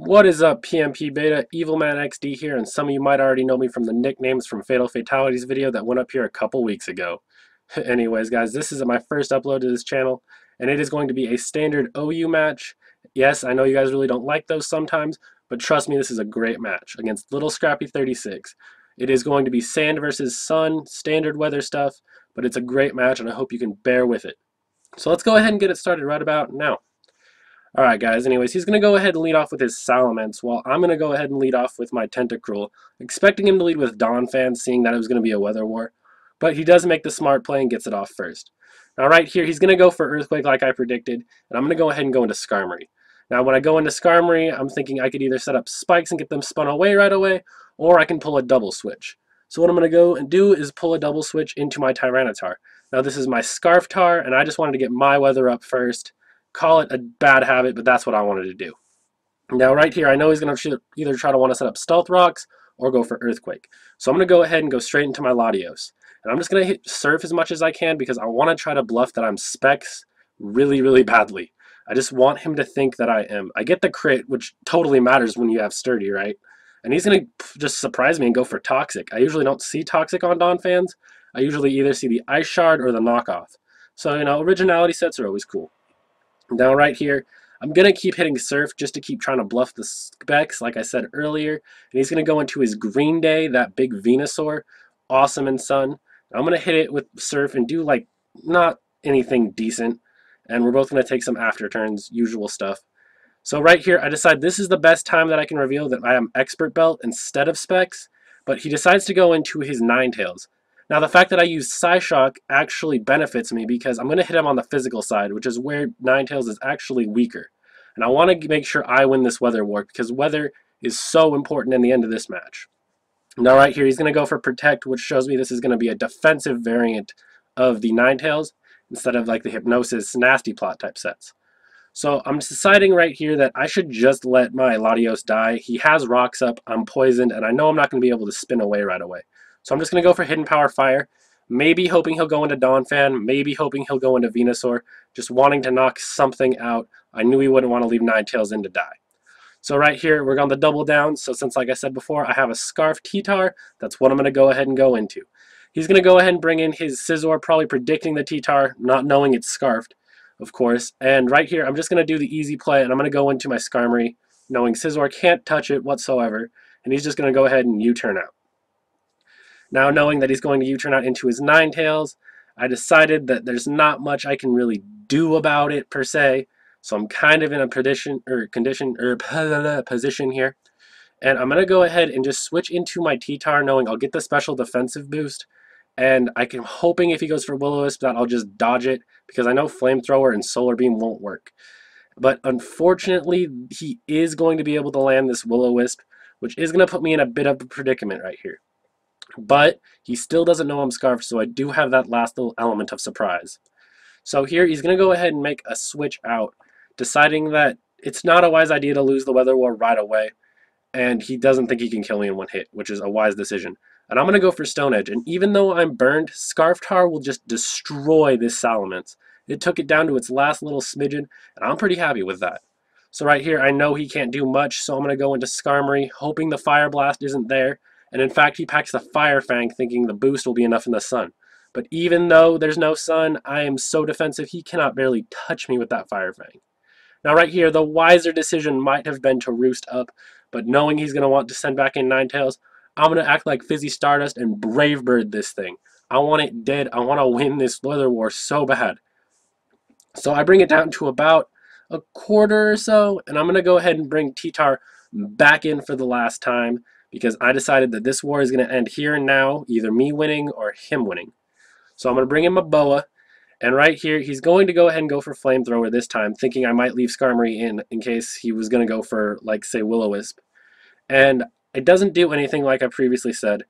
What is up, PMPBeta EvilmanxD here, and some of you might already know me from the nicknames from Fatal Fatalities video that went up here a couple weeks ago. Anyways, guys, this is my first upload to this channel, and it is going to be a standard OU match. Yes, I know you guys really don't like those sometimes, but trust me, this is a great match against lilscrappy36. It is going to be sand versus sun, standard weather stuff, but it's a great match, and I hope you can bear with it. So let's go ahead and get it started right about now. Alright guys, anyways, he's going to go ahead and lead off with his Salamence, while I'm going to go ahead and lead off with my Tentacruel, expecting him to lead with Donphan, seeing that it was going to be a weather war. But he does make the smart play and gets it off first. Now right here, he's going to go for Earthquake like I predicted, and I'm going to go ahead and go into Skarmory. Now when I go into Skarmory, I'm thinking I could either set up spikes and get them spun away right away, or I can pull a double switch. So what I'm going to go and do is pull a double switch into my Tyranitar. Now this is my Scarftar, and I just wanted to get my weather up first. Call it a bad habit, but that's what I wanted to do. Now right here, I know he's going to either try to want to set up Stealth Rocks or go for Earthquake. So I'm going to go ahead and go straight into my Latios. And I'm just going to hit Surf as much as I can because I want to try to bluff that I'm Specs really, really badly. I just want him to think that I am. I get the crit, which totally matters when you have Sturdy, right? And he's going to just surprise me and go for Toxic. I usually don't see Toxic on Donphans. I usually either see the Ice Shard or the Knockoff. So, you know, originality sets are always cool. Now right here, I'm going to keep hitting Surf just to keep trying to bluff the Specs, like I said earlier. And he's going to go into his Green Day, that big Venusaur, awesome and Sun. I'm going to hit it with Surf and do, like, not anything decent. And we're both going to take some after turns, usual stuff. So right here, I decide this is the best time that I can reveal that I am Expert Belt instead of Specs. But he decides to go into his Ninetales. Now, the fact that I use Psyshock actually benefits me because I'm going to hit him on the physical side, which is where Ninetales is actually weaker. And I want to make sure I win this weather war because weather is so important in the end of this match. Now, right here, he's going to go for Protect, which shows me this is going to be a defensive variant of the Ninetales instead of like the Hypnosis Nasty Plot type sets. So I'm deciding right here that I should just let my Latios die. He has rocks up, I'm poisoned, and I know I'm not going to be able to spin away right away. So I'm just going to go for Hidden Power Fire, maybe hoping he'll go into Donphan, maybe hoping he'll go into Venusaur, just wanting to knock something out. I knew he wouldn't want to leave Ninetales in to die. So right here, we're going to double down. So since, like I said before, I have a Scarf T-Tar, that's what I'm going to go ahead and go into. He's going to go ahead and bring in his Scizor, probably predicting the T-Tar, not knowing it's Scarfed, of course. And right here, I'm just going to do the easy play, and I'm going to go into my Skarmory, knowing Scizor can't touch it whatsoever, and he's just going to go ahead and U-turn out. Now, knowing that he's going to U-turn out into his Ninetales, I decided that there's not much I can really do about it, per se. So I'm kind of in a position here. And I'm going to go ahead and just switch into my T-Tar, knowing I'll get the special defensive boost. And I'm hoping if he goes for Will-O-Wisp that I'll just dodge it, because I know Flamethrower and Solar Beam won't work. But unfortunately, he is going to be able to land this Will-O-Wisp, which is going to put me in a bit of a predicament right here. But he still doesn't know I'm Scarfed, so I do have that last little element of surprise. So here he's going to go ahead and make a switch out, deciding that it's not a wise idea to lose the Weather War right away, and he doesn't think he can kill me in one hit, which is a wise decision. And I'm going to go for Stone Edge, and even though I'm burned, Scarftar will just destroy this Salamence. It took it down to its last little smidgen, and I'm pretty happy with that. So right here, I know he can't do much, so I'm going to go into Skarmory, hoping the Fire Blast isn't there. And in fact, he packs the Fire Fang thinking the boost will be enough in the sun. But even though there's no sun, I am so defensive, he cannot barely touch me with that Fire Fang. Now right here, the wiser decision might have been to roost up, but knowing he's going to want to send back in Ninetales, I'm going to act like Fizzy Stardust and Brave Bird this thing. I want it dead. I want to win this weather war so bad. So I bring it down to about a quarter or so, and I'm going to go ahead and bring T-Tar back in for the last time, because I decided that this war is going to end here and now, either me winning or him winning. So I'm going to bring in my Boa, and right here, he's going to go ahead and go for Flamethrower this time, thinking I might leave Skarmory in case he was going to go for, like, say, Will-O-Wisp. And it doesn't do anything like I previously said.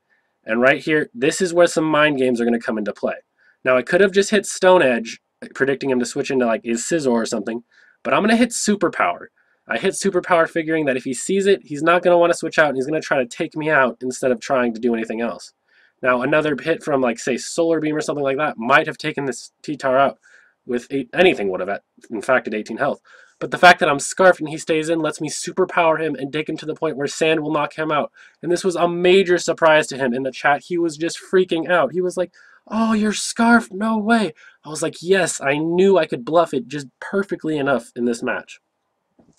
And right here, this is where some mind games are going to come into play. Now, I could have just hit Stone Edge, predicting him to switch into, like, his Scizor or something, but I'm going to hit Superpower. I hit Superpower figuring that if he sees it, he's not going to want to switch out, and he's going to try to take me out instead of trying to do anything else. Now, another hit from, like, say, Solar Beam or something like that might have taken this T-Tar out with anything would have, in fact, at 18 health. But the fact that I'm scarfed and he stays in lets me superpower him and take him to the point where sand will knock him out. And this was a major surprise to him. In the chat, he was just freaking out. He was like, "Oh, you're scarfed? No way." I was like, yes, I knew I could bluff it just perfectly enough in this match.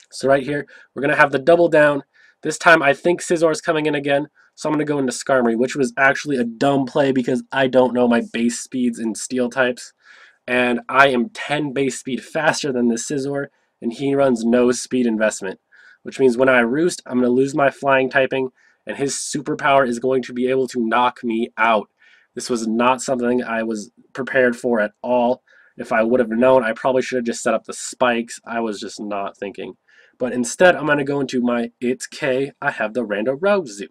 So right here, we're going to have the double down. This time, I think Scissor's coming in again. So I'm going to go into Skarmory, which was actually a dumb play because I don't know my base speeds in steel types. And I am 10 base speed faster than this Scizor, and he runs no speed investment. Which means when I roost, I'm going to lose my flying typing, and his superpower is going to be able to knock me out. This was not something I was prepared for at all. If I would have known, I probably should have just set up the spikes. I was just not thinking. But instead, I'm going to go into my It's K. I have the Randorazoo.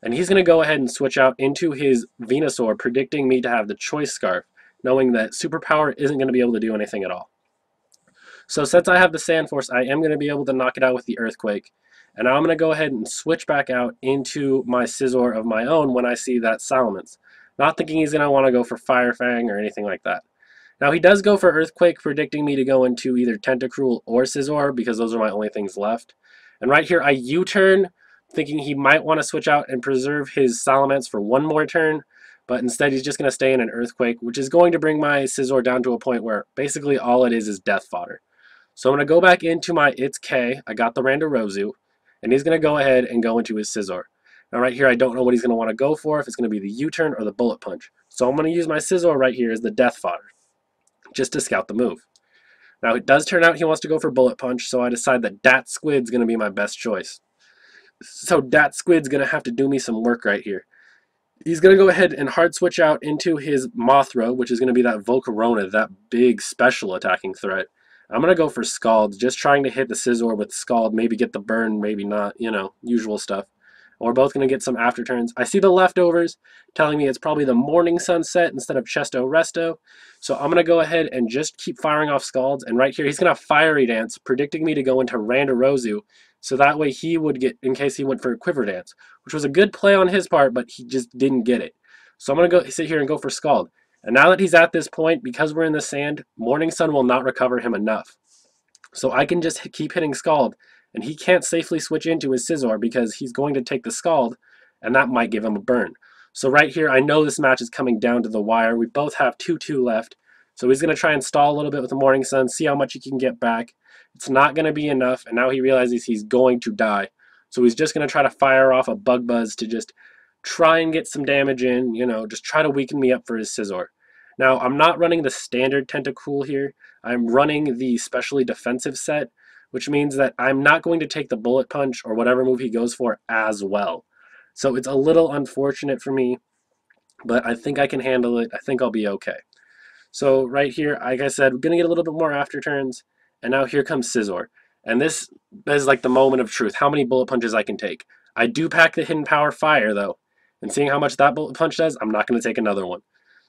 And he's going to go ahead and switch out into his Venusaur, predicting me to have the Choice Scarf, knowing that Superpower isn't going to be able to do anything at all. So since I have the Sand Force, I am going to be able to knock it out with the Earthquake. And now I'm going to go ahead and switch back out into my Scizor of my own when I see that Salamence. Not thinking he's going to want to go for Fire Fang or anything like that. Now he does go for Earthquake, predicting me to go into either Tentacruel or Scizor because those are my only things left. And right here I U-turn, thinking he might want to switch out and preserve his Salamence for one more turn. But instead he's just going to stay in an Earthquake, which is going to bring my Scizor down to a point where basically all it is death fodder. So I'm going to go back into my It's K. I got the Randorazoo, and he's going to go ahead and go into his Scizor. Now right here I don't know what he's going to want to go for, if it's going to be the U-turn or the Bullet Punch. So I'm going to use my Scizor right here as the death fodder, just to scout the move. Now it does turn out he wants to go for Bullet Punch, so I decide that Dat Squid's going to be my best choice. So Dat Squid's going to have to do me some work right here. He's going to go ahead and hard switch out into his Mothra, which is going to be that Volcarona, that big special attacking threat. I'm going to go for Scald, just trying to hit the Scizor with Scald, maybe get the burn, maybe not, you know, usual stuff. And we're both going to get some after turns. I see the leftovers telling me it's probably the Morning Sunset instead of Chesto Resto. So I'm going to go ahead and just keep firing off Scalds. And right here, he's going to Fiery Dance, predicting me to go into Randorazoo. So that way he would get, in case he went for a Quiver Dance, which was a good play on his part, but he just didn't get it. So I'm going to go sit here and go for Scald. And now that he's at this point, because we're in the sand, Morning Sun will not recover him enough. So I can just keep hitting Scald, and he can't safely switch into his Scizor because he's going to take the Scald, and that might give him a burn. So right here, I know this match is coming down to the wire. We both have 2-2 left. So he's going to try and stall a little bit with the Morning Sun, see how much he can get back. It's not going to be enough, and now he realizes he's going to die. So he's just going to try to fire off a Bug Buzz to just try and get some damage in, you know, just try to weaken me up for his Scizor. Now, I'm not running the standard Tentacruel here. I'm running the specially defensive set, which means that I'm not going to take the Bullet Punch or whatever move he goes for as well. So it's a little unfortunate for me, but I think I can handle it. I think I'll be okay. So right here, like I said, we're going to get a little bit more after turns, and now here comes Scizor. And this is like the moment of truth, how many Bullet Punches I can take. I do pack the Hidden Power Fire, though, and seeing how much that Bullet Punch does, I'm not going to take another one.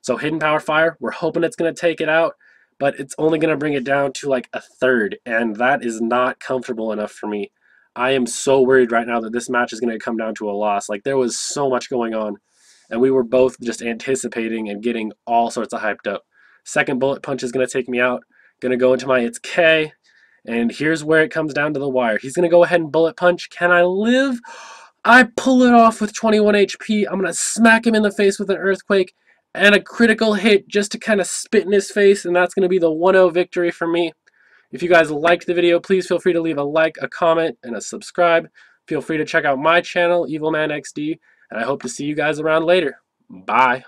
So Hidden Power Fire, we're hoping it's going to take it out, but it's only going to bring it down to like a third, and that is not comfortable enough for me. I am so worried right now that this match is going to come down to a loss. Like, there was so much going on, and we were both just anticipating and getting all sorts of hyped up. Second Bullet Punch is going to take me out. Going to go into my It's K, and here's where it comes down to the wire. He's going to go ahead and Bullet Punch. Can I live? I pull it off with 21 HP. I'm going to smack him in the face with an Earthquake and a critical hit just to kind of spit in his face, and that's going to be the 1-0 victory for me. If you guys liked the video, please feel free to leave a like, a comment, and a subscribe. Feel free to check out my channel, EvilmanxD, and I hope to see you guys around later. Bye.